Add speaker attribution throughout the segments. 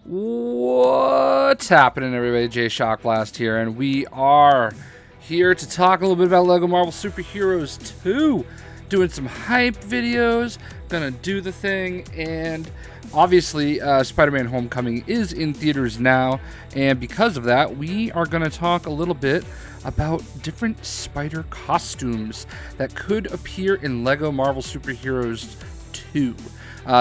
Speaker 1: What's happening, everybody? JayShockblast here, and we are here to talk a little bit about LEGO Marvel Superheroes 2. Doing some hype videos, gonna do the thing, and obviously Spider-Man Homecoming is in theaters now, and because of that, we are gonna talk a little bit about different Spider costumes that could appear in LEGO Marvel Superheroes 2.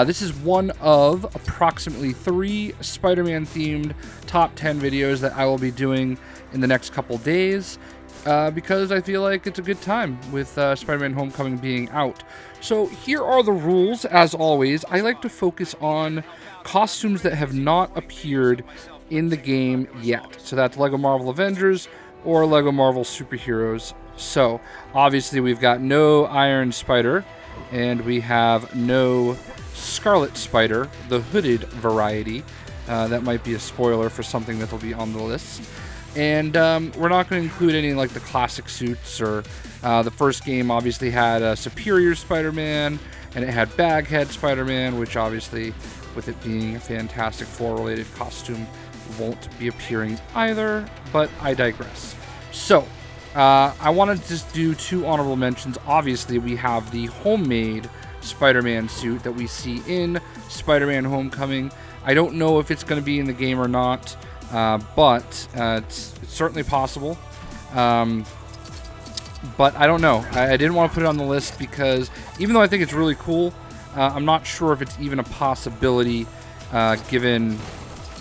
Speaker 1: This is one of approximately 3 Spider-Man themed top 10 videos that I will be doing in the next couple days because I feel like it's a good time with Spider-Man Homecoming being out. So here are the rules. As always, I like to focus on costumes that have not appeared in the game yet. So that's LEGO Marvel Avengers or LEGO Marvel Superheroes. So obviously we've got no Iron Spider and we have no Scarlet Spider, the hooded variety. That might be a spoiler for something that will be on the list. And we're not going to include any like the classic suits or the first game obviously had a Superior Spider-Man and it had Baghead Spider-Man, which obviously with it being a Fantastic Four related costume won't be appearing either, but I digress. So I want to just do 2 honorable mentions. Obviously we have the homemade Spider-Man suit that we see in Spider-Man Homecoming. I don't know if it's going to be in the game or not, but it's certainly possible. But I don't know. I didn't want to put it on the list because even though I think it's really cool, I'm not sure if it's even a possibility given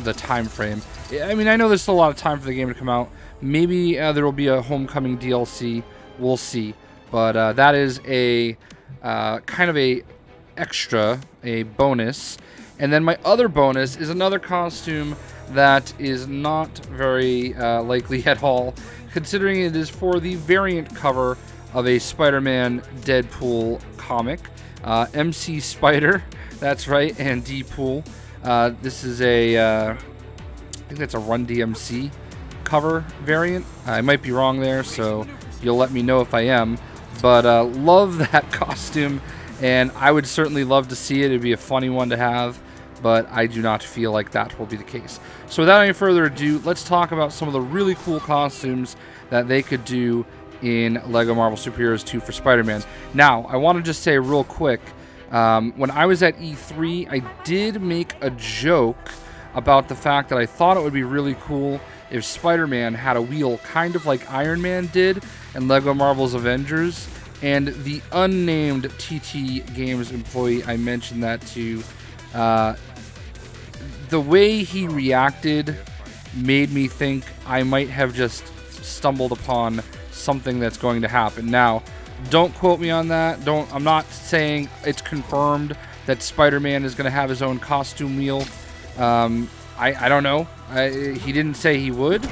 Speaker 1: the time frame. I mean, I know there's still a lot of time for the game to come out. Maybe there will be a Homecoming DLC. We'll see. But that is a kind of a extra, a bonus. And then my other bonus is another costume that is not very likely at all, considering it is for the variant cover of a Spider-Man Deadpool comic. MC Spider, that's right, and Deadpool. This is a, I think that's a Run DMC cover variant. I might be wrong there, so you'll let me know if I am. But love that costume, and I would certainly love to see it. It'd be a funny one to have, but I do not feel like that will be the case. So without any further ado, let's talk about some of the really cool costumes that they could do in LEGO Marvel Superheroes 2 for Spider-Man. Now, I want to just say real quick, when I was at E3, I did make a joke about the fact that I thought it would be really cool if Spider-Man had a wheel kind of like Iron Man did in LEGO Marvel's Avengers, and the unnamed TT Games employee I mentioned that to, the way he reacted made me think I might have just stumbled upon something that's going to happen. Now, don't quote me on that. I'm not saying it's confirmed that Spider-Man is going to have his own costume wheel. I don't know. He didn't say he would.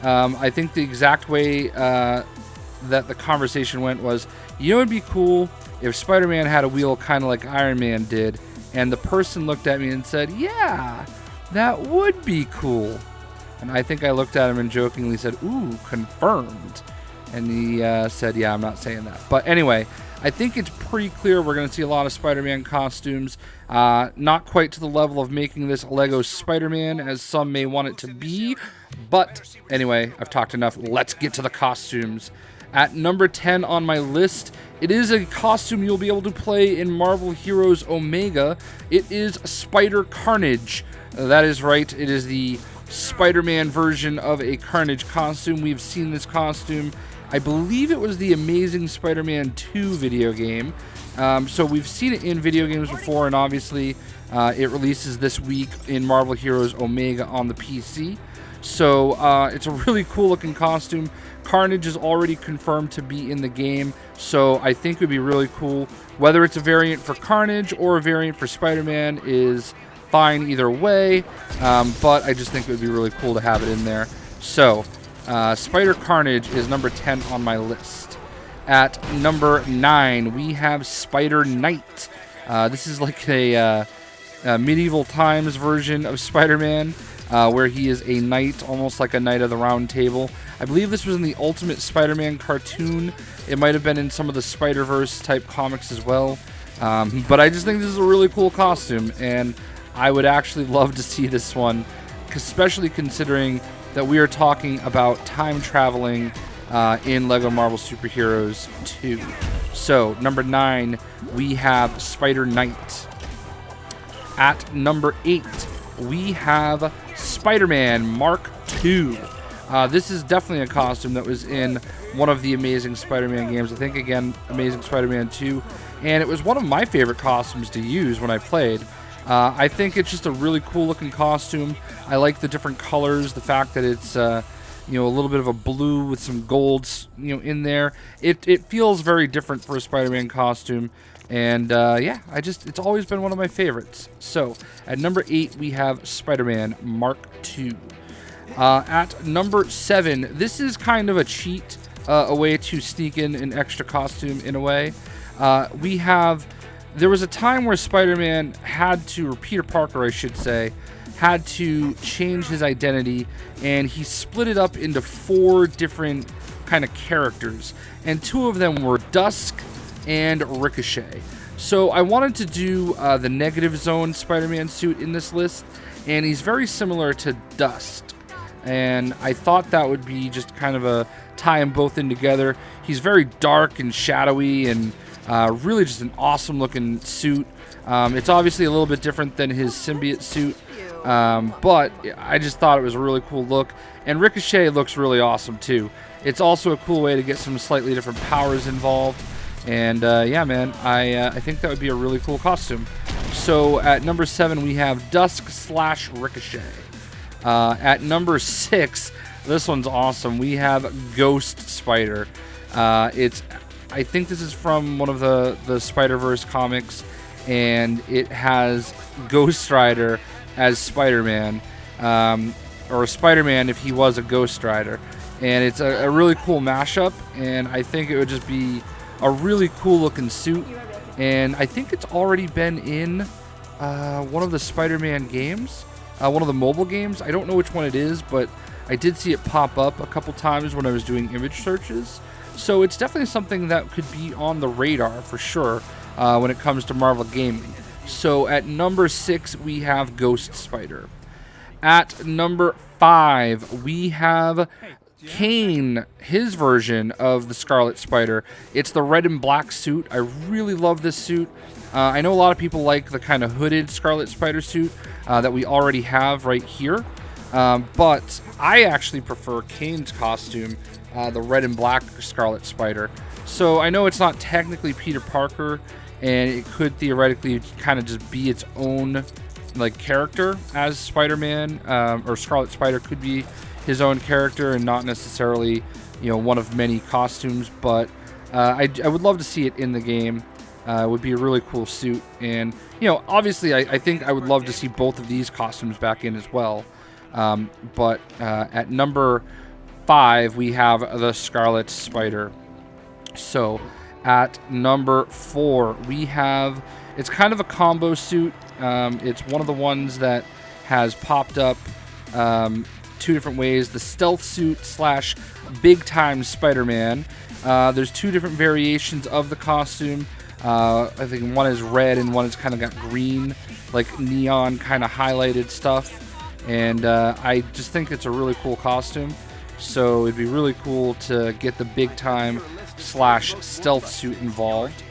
Speaker 1: I think the exact way that the conversation went was, you know, it'd be cool if Spider-Man had a wheel kind of like Iron Man did, and the person looked at me and said, yeah, that would be cool. And I think I looked at him and jokingly said, ooh, confirmed. And he said, yeah, I'm not saying that. But anyway, I think it's pretty clear we're going to see a lot of Spider-Man costumes. Not quite to the level of making this Lego Spider-Man as some may want it to be. But anyway, I've talked enough. Let's get to the costumes. At number 10 on my list, it is a costume you'll be able to play in Marvel Heroes Omega. It is Spider-Carnage. That is right. It is the Spider-Man version of a Carnage costume. We've seen this costume. I believe it was the Amazing Spider-Man 2 video game. So we've seen it in video games before, and obviously it releases this week in Marvel Heroes Omega on the PC. So it's a really cool looking costume. Carnage is already confirmed to be in the game, so I think it would be really cool. Whether it's a variant for Carnage or a variant for Spider-Man is fine either way, but I just think it would be really cool to have it in there. So Spider-Carnage is number 10 on my list. At number 9, we have Spyder-Knight. This is like a medieval times version of Spider-Man, where he is a knight, almost like a Knight of the Round Table. I believe this was in the Ultimate Spider-Man cartoon. It might have been in some of the Spider-Verse type comics as well. But I just think this is a really cool costume, and I would actually love to see this one, especially considering that we are talking about time traveling in LEGO Marvel Superheroes 2. So, number 9, we have Spyder-Knight. At number 8, we have SpiderMan MKII. This is definitely a costume that was in one of the Amazing Spider-Man games. I think, again, Amazing Spider-Man 2. And it was one of my favorite costumes to use when I played. I think it's just a really cool looking costume. I like the different colors, the fact that it's you know, a little bit of a blue with some golds, you know, in there. It feels very different for a Spider-Man costume, and yeah, it's always been one of my favorites. So at number 8 we have Spider-Man MKII. At number 7, this is kind of a cheat, a way to sneak in an extra costume in a way. There was a time where Spider-Man had to, or Peter Parker I should say, had to change his identity, and he split it up into 4 different kind of characters, and 2 of them were Dusk and Ricochet. So I wanted to do the Negative Zone Spider-Man suit in this list, and he's very similar to Dusk, and I thought that would be just kind of a tie them both in together. He's very dark and shadowy, and really just an awesome looking suit. It's obviously a little bit different than his symbiote suit, but I just thought it was a really cool look, and Ricochet looks really awesome too. It's also a cool way to get some slightly different powers involved, and yeah, man, I think that would be a really cool costume. So at number 7 we have Dusk / Ricochet. At number 6, this one's awesome. We have Ghost Spider. I think this is from one of the Spider-Verse comics, and it has Ghost Rider as Spider-Man, or Spider-Man if he was a Ghost Rider. And it's a really cool mashup, and I think it would just be a really cool looking suit. And I think it's already been in one of the Spider-Man games, one of the mobile games. I don't know which one it is, but I did see it pop up a couple times when I was doing image searches. So it's definitely something that could be on the radar for sure when it comes to Marvel gaming. So at number 6 we have Ghost Spider. At number 5 we have Kaine, his version of the Scarlet Spider. It's the red and black suit. I really love this suit. I know a lot of people like the kind of hooded Scarlet Spider suit that we already have right here. But I actually prefer Kaine's costume, the red and black Scarlet Spider. So I know it's not technically Peter Parker, and it could theoretically kind of just be its own like character as Spider-Man, or Scarlet Spider could be his own character and not necessarily, you know, one of many costumes. But I would love to see it in the game. It would be a really cool suit, and you know, obviously I think I would love to see both of these costumes back in as well. But at number 5 we have the Scarlet Spider. So at number 4 we have, it's kind of a combo suit. It's one of the ones that has popped up 2 different ways. The stealth suit / big time Spider-Man. There's 2 different variations of the costume. I think one is red and one is kind of got green, like neon kind of highlighted stuff. And I just think it's a really cool costume. So it'd be really cool to get the big time / stealth suit involved.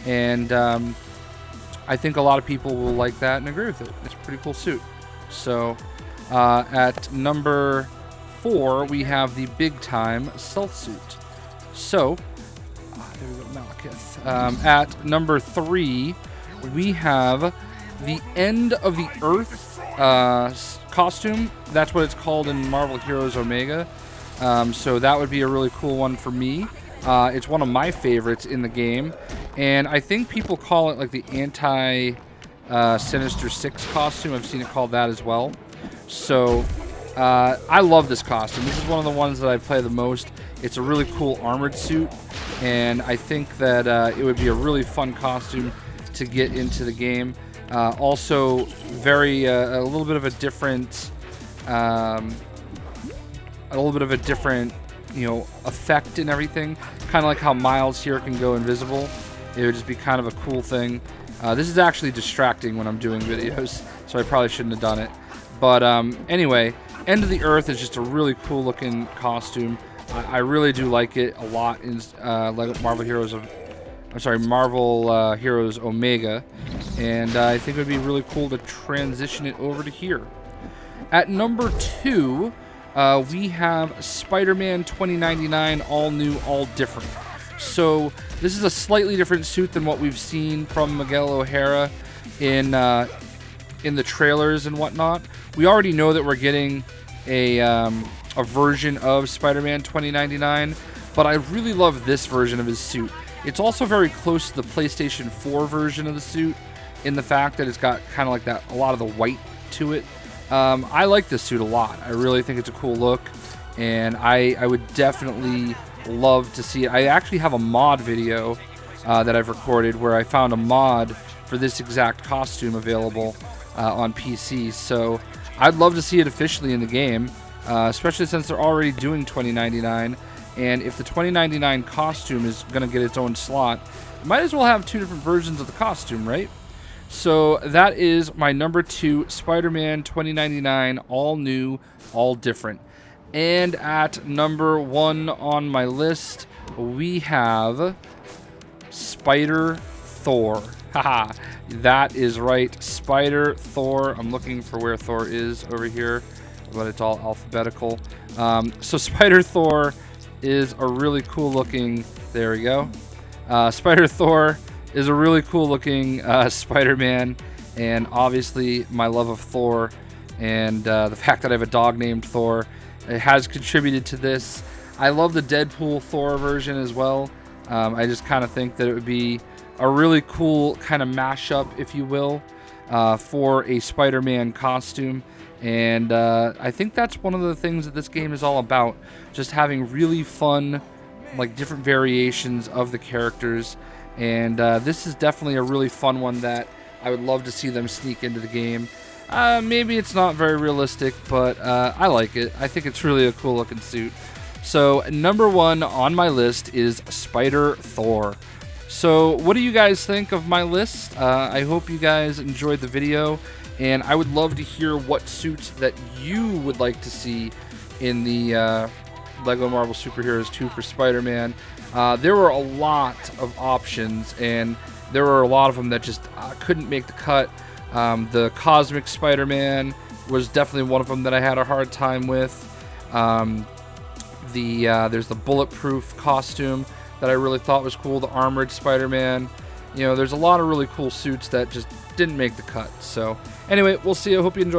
Speaker 1: And I think a lot of people will like that and agree with it. It's a pretty cool suit. So at number 4 we have the big time stealth suit. So there we go, Malekith. At number 3 we have the End of the Earth costume. That's what it's called in Marvel Heroes Omega. So that would be a really cool one for me. It's one of my favorites in the game, and I think people call it like the anti-Sinister Six costume. I've seen it called that as well. So I love this costume. This is one of the ones that I play the most. It's a really cool armored suit, and I think that it would be a really fun costume to get into the game. Also, very a little bit of a different, you know, effect and everything. Kind of like how Miles here can go invisible. It would just be kind of a cool thing. This is actually distracting when I'm doing videos, so I probably shouldn't have done it. But anyway, End of the Earth is just a really cool looking costume. I really do like it a lot in Marvel Heroes Omega, and I think it would be really cool to transition it over to here. At number 2, we have Spider-Man 2099, all new, all different. So this is a slightly different suit than what we've seen from Miguel O'Hara in the trailers and whatnot. We already know that we're getting a version of Spider-Man 2099, but I really love this version of his suit. It's also very close to the PlayStation 4 version of the suit in the fact that it's got kind of like that, a lot of the white to it. I like this suit a lot. I really think it's a cool look, and I would definitely love to see it. I actually have a mod video that I've recorded where I found a mod for this exact costume available on PC, so I'd love to see it officially in the game, especially since they're already doing 2099, and if the 2099 costume is going to get its own slot, might as well have 2 different versions of the costume, right? So that is my number 2, Spider-Man 2099, all new, all different. And at number 1 on my list, we have Spider-Thor. Haha, that is right, Spider-Thor. I'm looking for where Thor is over here, but it's all alphabetical. So Spider-Thor is a really cool looking, there we go. Spider-Thor is a really cool looking Spider-Man, and obviously my love of Thor and the fact that I have a dog named Thor, it has contributed to this. I love the Deadpool Thor version as well. I just kind of think that it would be a really cool kind of mashup, if you will, for a Spider-Man costume. And I think that's one of the things that this game is all about, just having really fun, like, different variations of the characters. And this is definitely a really fun one that I would love to see them sneak into the game. Maybe it's not very realistic, but I like it. I think it's really a cool looking suit. So number 1 on my list is Spider-Thor. So what do you guys think of my list? I hope you guys enjoyed the video, and I would love to hear what suits that you would like to see in the LEGO Marvel Superheroes 2 for Spider-Man. There were a lot of options, and there were a lot of them that just couldn't make the cut. The Cosmic Spider-Man was definitely one of them that I had a hard time with. There's the Bulletproof costume that I really thought was cool, the Armored Spider-Man. You know, there's a lot of really cool suits that just didn't make the cut. So anyway, we'll see. I hope you enjoy.